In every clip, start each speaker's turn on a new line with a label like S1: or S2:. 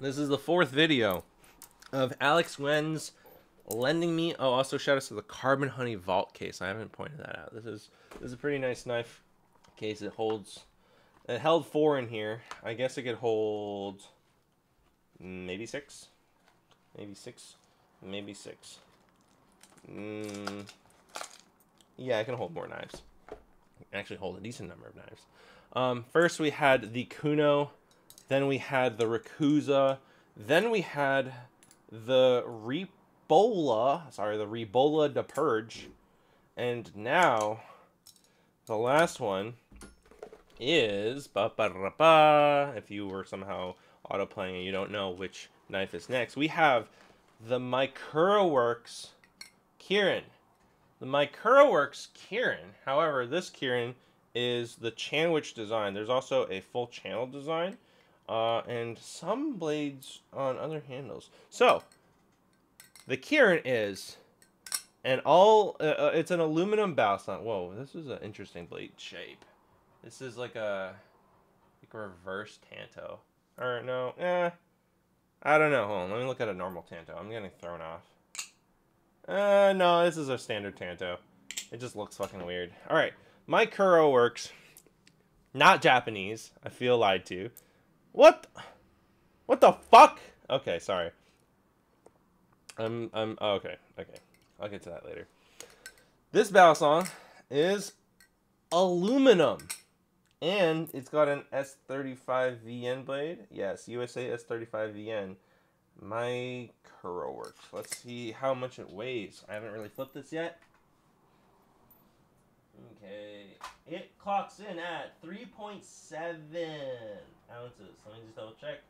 S1: This is the fourth video of Alex Wen's lending me. Oh, also shout out to the Carbon Honey Vault case. I haven't pointed that out. This is a pretty nice knife case. It held 4 in here. I guess it could hold maybe 6, maybe 6, maybe 6. Yeah, I can hold more knives. I can actually hold a decent number of knives. First we had the Kuno, then we had the Rakusa, then we had the Rebola de Purge, and now the last one is if you were somehow auto-playing and you don't know which knife is next, we have the Maikuro Kirin. The Maikuro Kirin, however, this Kirin is the Chanwich design. There's also a full channel design, and some blades on other handles. So, the Kirin is it's an aluminum Balisong. Whoa, this is an interesting blade shape. This is like a reverse Tanto. Or no, I don't know. Hold on, let me look at a normal Tanto. I'm getting thrown off. No, this is a standard Tanto. It just looks fucking weird. Alright, Maikuro works. Not Japanese. I feel lied to. What the fuck? Okay, sorry. Okay. I'll get to that later. This Balisong is aluminum. And it's got an S35VN blade. Yes, USA S35VN. Maikuro works. Let's see how much it weighs. I haven't really flipped this yet. Okay. It clocks in at 3.7 ounces. Let me just double check.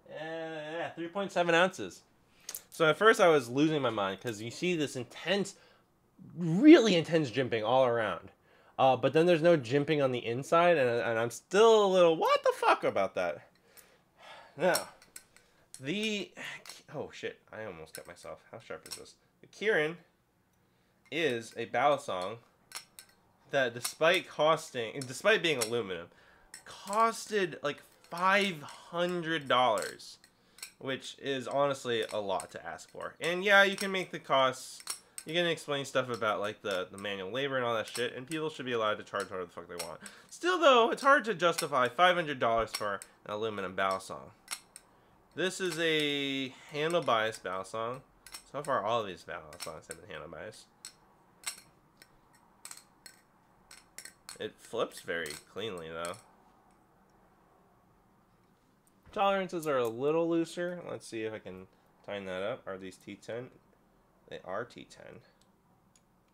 S1: Yeah, 3.7 ounces. So at first I was losing my mind because you see this really intense jimping all around. But then there's no jimping on the inside, and I'm still a little, what the fuck about that? Now, oh shit, I almost cut myself. How sharp is this? The Kirin is a Balisong that despite being aluminum, costed like $500, which is honestly a lot to ask for. And yeah, you can make the costs, you can explain stuff about like the manual labor and all that shit, and people should be allowed to charge whatever the fuck they want. Still though, it's hard to justify $500 for an aluminum Balisong. This is a handle bias Balisong. So far all of these Balisongs have been handle bias. It flips very cleanly though. Tolerances are a little looser. Let's see if I can tighten that up. Are these T10? They are T10.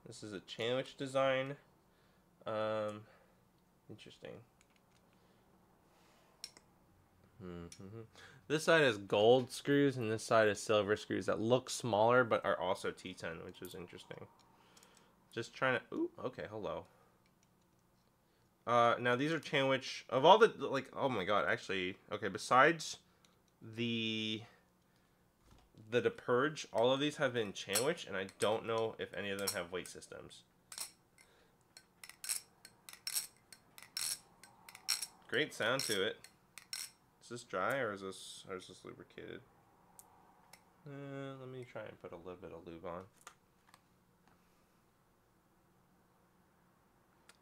S1: This is a Chanwich design. Interesting. This side is gold screws and this side is silver screws that look smaller but are also T10, which is interesting. Just trying to... Ooh, okay, hello. Now these are Chanwich. Of all the, like, oh my god, actually, okay, besides the Purge, all of these have been Chanwich, and I don't know if any of them have weight systems. Great sound to it. Is this dry or is this lubricated? Let me try and put a little bit of lube on.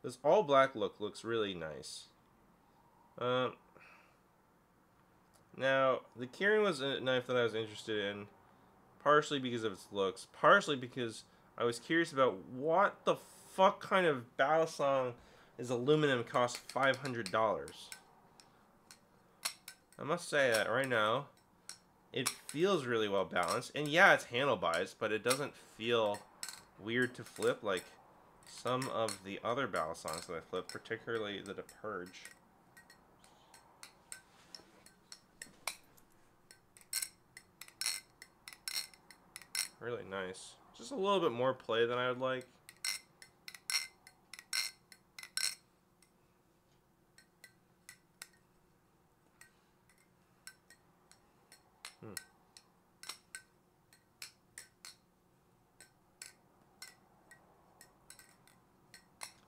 S1: This all black look looks really nice. Now, the Kirin was a knife that I was interested in, partially because of its looks, partially because I was curious about what the fuck kind of Balisong is aluminum costs $500. I must say that right now, it feels really well balanced, and yeah, it's handle biased, but it doesn't feel weird to flip like some of the other Balisongs that I flip, particularly the Purge. Really nice. Just a little bit more play than I would like.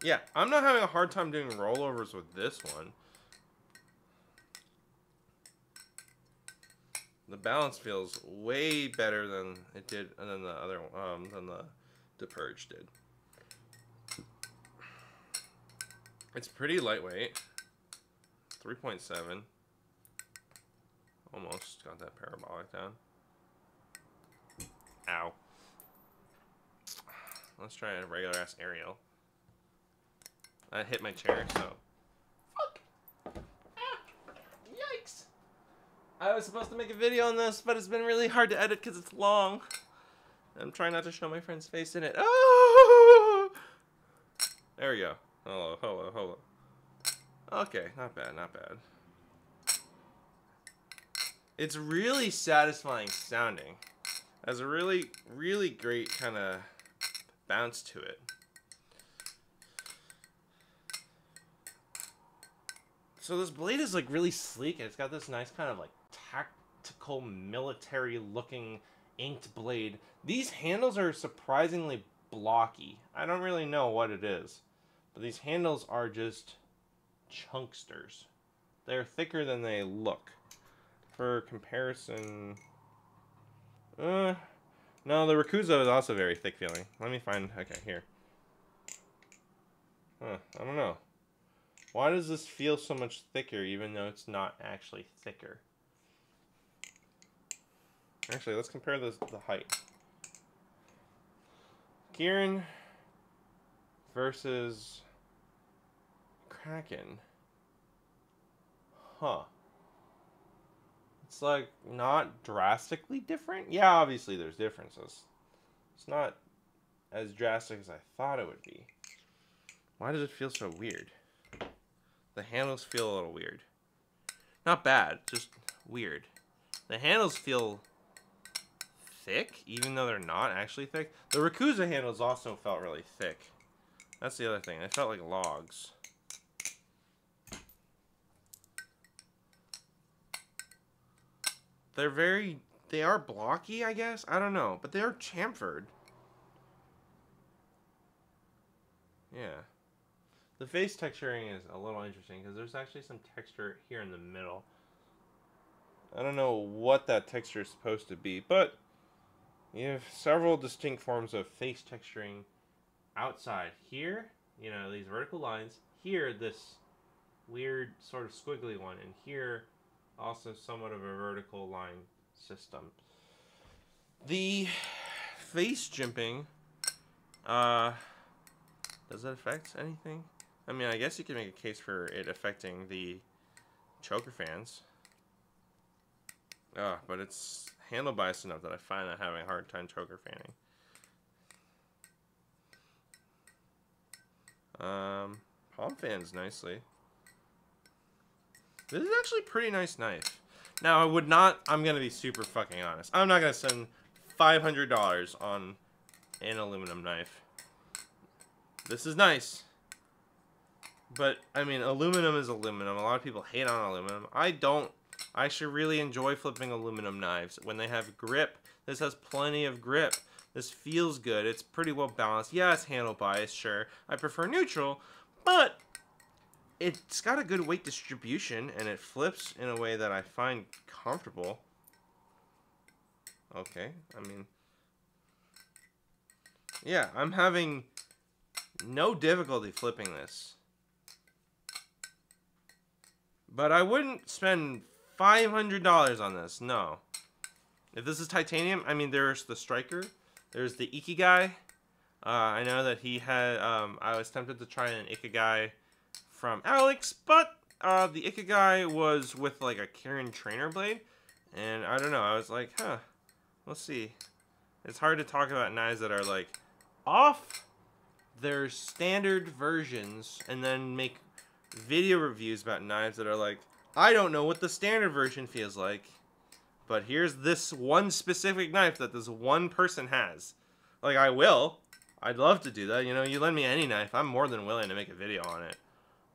S1: Yeah, I'm not having a hard time doing rollovers with this one. The balance feels way better than it did, than the other, than the Depurge did. It's pretty lightweight. 3.7. Almost got that parabolic down. Ow. Let's try a regular ass aerial. I hit my chair, so. Fuck! Ah, yikes! I was supposed to make a video on this, but it's been really hard to edit because it's long. I'm trying not to show my friend's face in it. Oh! There we go. Hello, hello, hello. Okay, not bad, not bad. It's really satisfying sounding. Has a really, really great kind of bounce to it. So this blade is like really sleek, and it's got this nice kind of like tactical military looking inked blade. These handles are surprisingly blocky. I don't really know what it is, but these handles are just chunksters. They're thicker than they look. For comparison, no, the Rakuza is also very thick feeling. Let me find, okay, here. I don't know. Why does this feel so much thicker even though it's not actually thicker? Actually, let's compare the height. Kirin versus Kraken. Huh. It's like not drastically different. Yeah, obviously there's differences. It's not as drastic as I thought it would be. Why does it feel so weird? The handles feel a little weird. Not bad, just weird. The handles feel thick, even though they're not actually thick. The Rakuza handles also felt really thick. That's the other thing. They felt like logs. They are blocky, I guess? I don't know, but they are chamfered. Yeah. The face texturing is a little interesting, because there's actually some texture here in the middle. I don't know what that texture is supposed to be, but you have several distinct forms of face texturing outside. Here, you know, these vertical lines. Here, this weird sort of squiggly one, and here also somewhat of a vertical line system. The face jimping, does it affect anything? I mean, I guess you could make a case for it affecting the choker fans. But it's handle biased enough that I find that having a hard time choker fanning. Palm fans nicely. This is actually a pretty nice knife. Now, I'm going to be super fucking honest. I'm not going to spend $500 on an aluminum knife. This is nice. But, I mean, aluminum is aluminum. A lot of people hate on aluminum. I don't. I actually really enjoy flipping aluminum knives. When they have grip, this has plenty of grip. This feels good. It's pretty well balanced. Yeah, it's handle biased, sure. I prefer neutral, but it's got a good weight distribution, and it flips in a way that I find comfortable. Okay, I mean, yeah, I'm having no difficulty flipping this. But I wouldn't spend $500 on this, no. If this is titanium, I mean, there's the Striker, there's the Ikigai. I know that he had, I was tempted to try an Ikigai from Alex, but the Ikigai was with like a Kirin trainer blade, and I don't know, I was like, huh, we'll see. It's hard to talk about knives that are like off their standard versions and then make video reviews about knives that are like, I don't know what the standard version feels like, but here's this one specific knife that this one person has. Like, I'd love to do that. You know, you lend me any knife, I'm more than willing to make a video on it.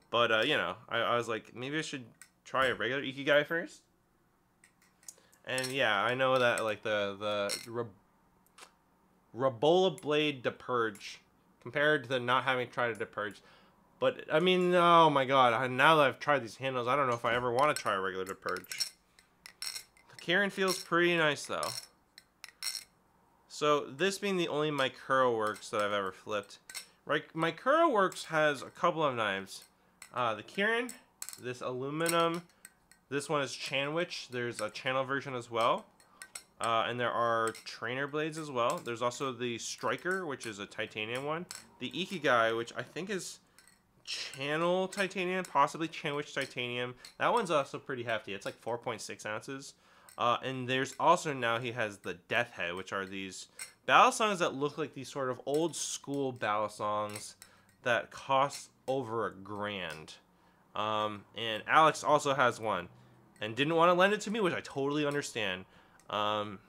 S1: But, you know, I was like, maybe I should try a regular Ikigai first. And, yeah, I know that, like, the Rabola Blade Depurge, compared to the not having tried a Depurge. But, I mean, oh my god, now that I've tried these handles, I don't know if I ever want to try a regular Depurge. Kirin feels pretty nice, though. So, this being the only Maikuro Works that I've ever flipped. Right, Maikuro Works has a couple of knives. The Kirin, this aluminum, this one is Chanwich. There's a channel version as well. And there are trainer blades as well. There's also the Striker, which is a titanium one. The Ikigai, which I think is channel titanium, possibly Chanwich titanium. That one's also pretty hefty. It's like 4.6 ounces. And there's also now he has the Death Head, which are these Balisongs that look like these sort of old school Balisongs that cost over $1,000. And Alex also has one and didn't want to lend it to me, which I totally understand. But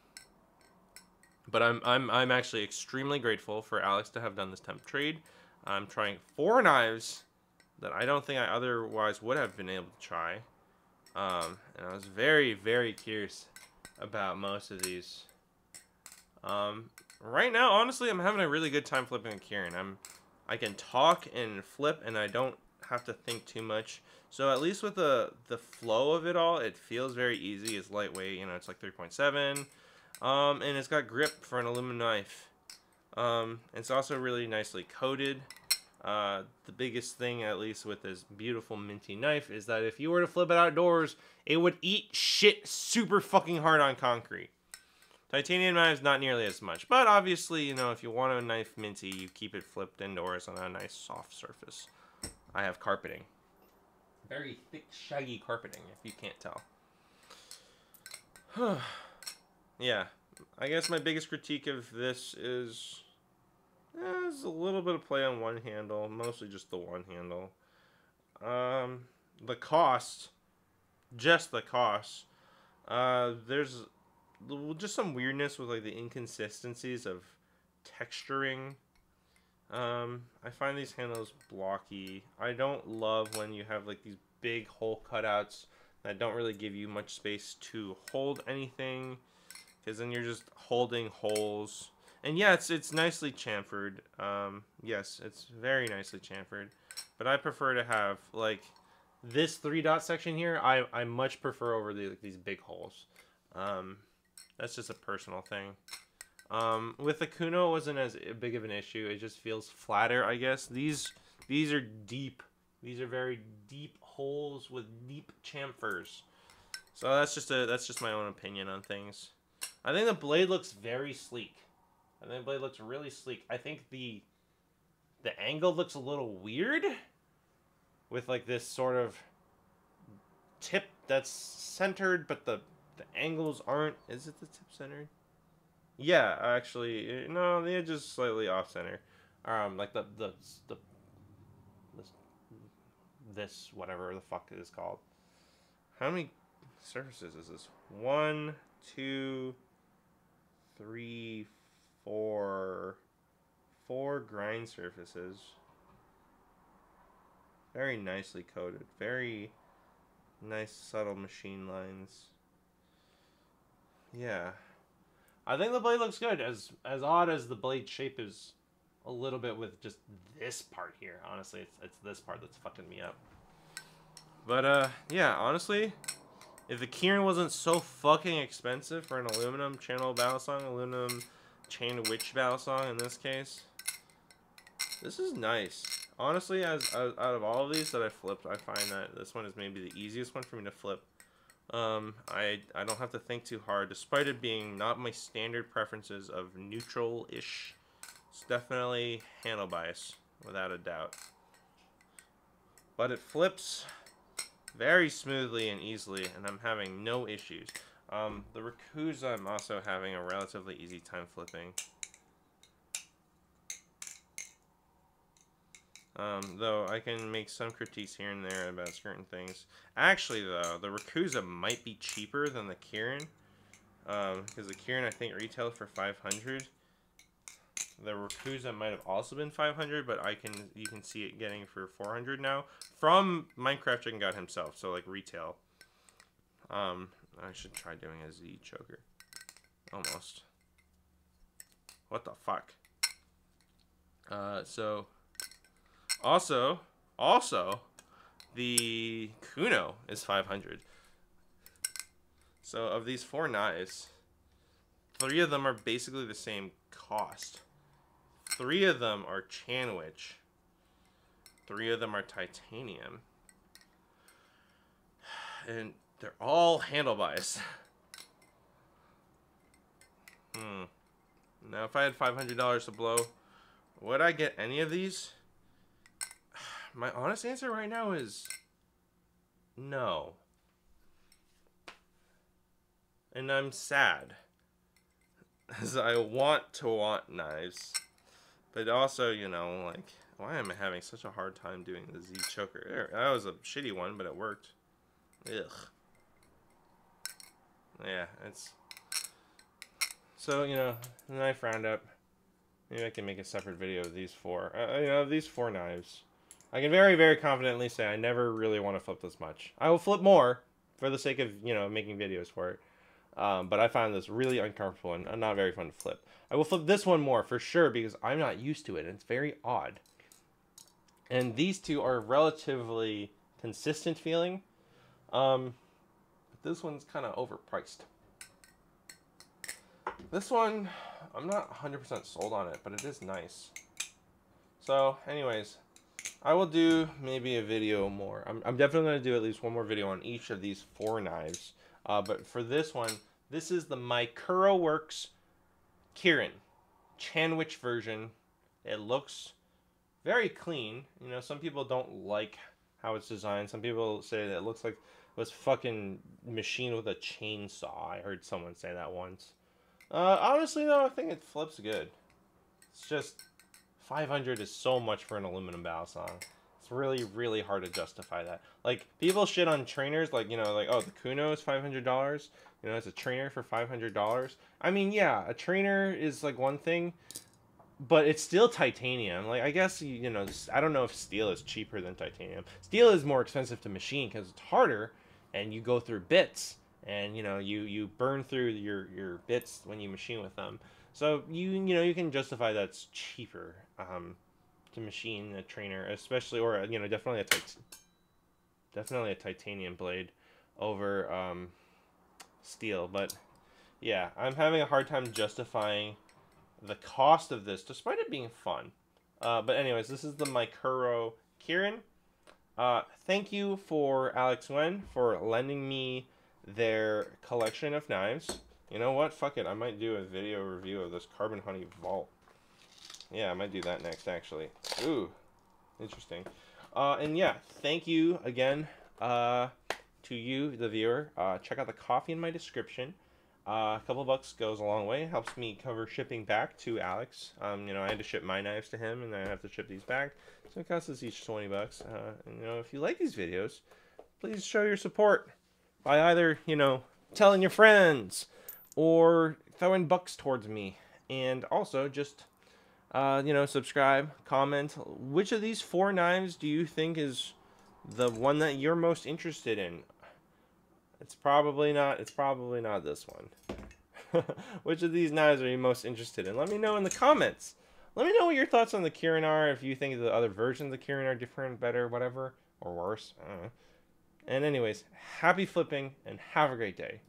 S1: I'm actually extremely grateful for Alex to have done this temp trade. I'm trying 4 knives that I don't think I otherwise would have been able to try. And I was very, very curious about most of these. Right now, honestly, I'm having a really good time flipping a Kirin. I can talk and flip, and I don't have to think too much. So at least with the flow of it all, it feels very easy. It's lightweight, you know, it's like 3.7. And it's got grip for an aluminum knife. It's also really nicely coated. The biggest thing, at least with this beautiful minty knife, is that if you were to flip it outdoors, it would eat shit super fucking hard on concrete. Titanium knives, not nearly as much. But obviously, you know, if you want a knife minty, you keep it flipped indoors on a nice soft surface. I have carpeting. Very thick, shaggy carpeting, if you can't tell. Yeah, I guess my biggest critique of this is there's a little bit of play on one handle, mostly just the one handle. The cost, just the cost. There's just some weirdness with like the inconsistencies of texturing. I find these handles blocky. I don't love when you have like these big hole cutouts that don't really give you much space to hold anything, because then you're just holding holes. And yeah, it's nicely chamfered. Yes, it's very nicely chamfered. But I prefer to have like this 3-dot section here. I much prefer over these big holes. That's just a personal thing. With the Kuno, it wasn't as big of an issue. It just feels flatter, I guess. These are deep. These are very deep holes with deep chamfers. So that's just my own opinion on things. I think the blade looks very sleek. I think the blade looks really sleek. I think the angle looks a little weird with like this sort of tip that's centered, but the angles aren't. Is it the tip centered? Yeah, actually, no, the edge is slightly off center. Like this whatever the fuck it is called. How many surfaces is this? 1, 2, 3, 4 grind surfaces. Very nicely coated. Very nice subtle machine lines. Yeah. I think the blade looks good. As odd as the blade shape is a little bit with just this part here. Honestly, it's this part that's fucking me up. But yeah, honestly, if the Kirin wasn't so fucking expensive for an aluminum channel Balisong, aluminum chain witch Balisong in this case, this is nice. Honestly, as out of all of these that I flipped, I find that this one is maybe the easiest one for me to flip. I don't have to think too hard, despite it being not my standard preferences of neutral-ish. It's definitely handle bias, without a doubt. But it flips very smoothly and easily, and I'm having no issues. The Rakuza, I'm also having a relatively easy time flipping. Though I can make some critiques here and there about certain things. Actually, though, the Rakuza might be cheaper than the Kirin. Because the Kirin, I think, retailed for $500. The Rakuza might have also been $500, but you can see it getting for $400 now from Minecraft Chicken God himself. So like retail. I should try doing a Z choker. Almost. What the fuck? So. Also, the Kuno is $500. So of these 4 knives, 3 of them are basically the same cost. 3 of them are Chanwich. 3 of them are titanium. And they're all handle bias. Now if I had $500 to blow, would I get any of these? My honest answer right now is no. And I'm sad, as I want to want knives, but also, you know, like, why am I having such a hard time doing the Z choker? There, that was a shitty one, but it worked. Ugh. Yeah, it's... So, you know, the knife roundup. Maybe I can make a separate video of these 4. You know, these 4 knives. I can very, very confidently say I never really want to flip this much. I will flip more for the sake of, you know, making videos for it. But I found this really uncomfortable and not very fun to flip. I will flip this one more for sure because I'm not used to it. And it's very odd. And these 2 are relatively consistent feeling. But this one's kind of overpriced. This one, I'm not 100% sold on it, but it is nice. So, anyways, I will do maybe a video more. I'm definitely going to do at least one more video on each of these 4 knives. But for this one, this is the Maikuro Kirin Chanwich version. It looks very clean. You know, some people don't like how it's designed. Some people say that it looks like it was fucking machined with a chainsaw. I heard someone say that once. Honestly, though, I think it flips good. It's just 500 is so much for an aluminum balisong. It's really, really hard to justify that. Like, people shit on trainers, like, you know, like, oh, the Kuno is $500. You know, it's a trainer for $500. I mean, yeah, a trainer is, like, one thing, but it's still titanium. Like, I guess, you know, I don't know if steel is cheaper than titanium. Steel is more expensive to machine because it's harder, and you go through bits. And, you know, you burn through your bits when you machine with them. So, you know, you can justify that's cheaper to machine a trainer, especially, or, you know, definitely a titanium blade over steel. But, yeah, I'm having a hard time justifying the cost of this, despite it being fun. But anyways, this is the Maikuro Kirin. Thank you for Alex Wen for lending me their collection of knives. You know what? Fuck it. I might do a video review of this Carbon Honey Vault. Yeah, I might do that next, actually. Ooh, interesting. And yeah, thank you again to you, the viewer. Check out the coffee in my description. A couple bucks goes a long way. Helps me cover shipping back to Alex. You know, I had to ship my knives to him, and then I have to ship these back. So it costs us each 20 bucks. And, you know, if you like these videos, please show your support by either, you know, telling your friends or throwing bucks towards me. And also just, you know, subscribe, comment. Which of these 4 knives do you think is the one that you're most interested in? It's probably not this one. Which of these knives are you most interested in? Let me know in the comments. Let me know what your thoughts on the Kirin are. If you think the other versions of the Kirin are different, better, whatever, or worse. I don't know. And anyways, happy flipping and have a great day.